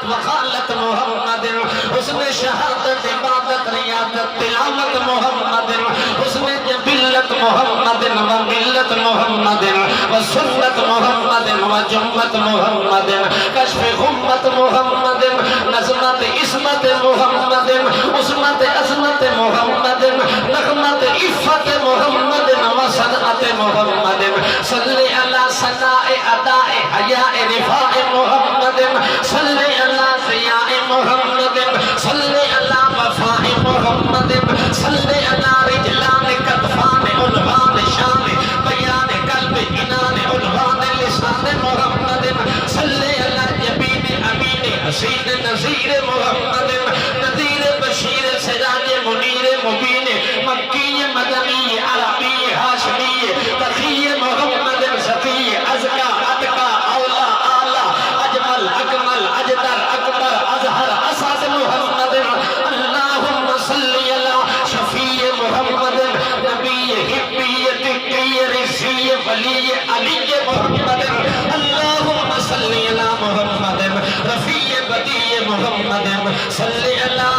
وخالت محمد حسن شہادت عبادت ریاضت تلاوت محمد حسن جبلت محمد وملت محمد وسنت محمد وجمت محمد کشف غمت محمد نظمت عصمت محمد عصمت عظمت محمد نغمت عفت محمد وصنعت محمد صلی علی ثناء اداء حیاء رفاء محمد صلی علی ضیاء محمد صلی علی وفاء محمد صلی علی رجلان کتفان عنوان شان بیان قلب عنان عنوان لسان محمد صلی علی یمین امین حسین نذیر محمد نذیر بشیر سراج منیر مبین مکی مدنی عربی ہاشمی تقی محمد سقی ازکا اتقا اولا اعلی اجمل اکمل اجدر اکبر اظہر اسد محمد اللہم صلی علی شفیع محمد نبی حبی تقی رسی ولی علی محمد اللہم صلی علی محمد رفیع بدیع محمد صلی علی